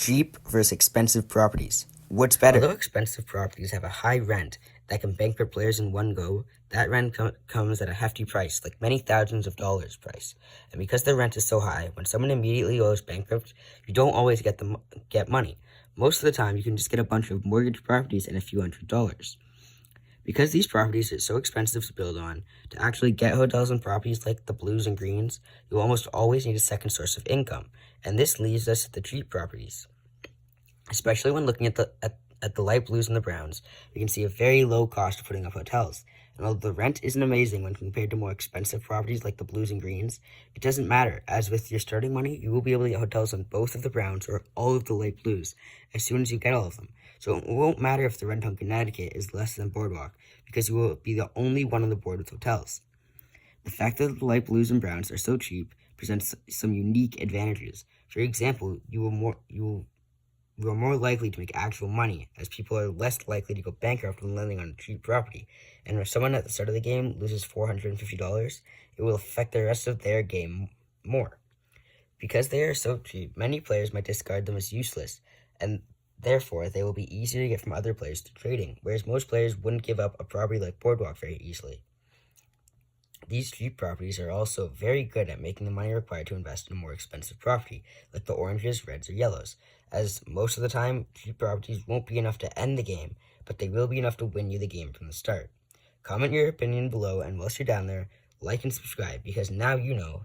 Cheap versus expensive properties. What's better? Although expensive properties have a high rent that can bankrupt players in one go, that rent comes at a hefty price, like many thousands of dollars price. And because the rent is so high, when someone immediately goes bankrupt, you don't always get money. Most of the time, you can just get a bunch of mortgage properties and a few $100s. Because these properties are so expensive to build on, to actually get hotels and properties like the blues and greens, you almost always need a second source of income, and this leads us to the cheap properties. Especially when looking at the light blues and the browns, you can see a very low cost of putting up hotels. And although the rent isn't amazing when compared to more expensive properties like the blues and greens, it doesn't matter, as with your starting money, you will be able to get hotels on both of the browns or all of the light blues as soon as you get all of them. So it won't matter if the rent on Connecticut is less than Boardwalk, because you will be the only one on the board with hotels. The fact that the light blues and browns are so cheap presents some unique advantages. For example, you are more likely to make actual money, as people are less likely to go bankrupt when lending on a cheap property. And if someone at the start of the game loses $450, it will affect the rest of their game more. Because they are so cheap, many players might discard them as useless, and therefore they will be easier to get from other players through trading, whereas most players wouldn't give up a property like Boardwalk very easily. These cheap properties are also very good at making the money required to invest in a more expensive property, like the oranges, reds, or yellows, as most of the time, cheap properties won't be enough to end the game, but they will be enough to win you the game from the start. Comment your opinion below, and whilst you're down there, like and subscribe, because now you know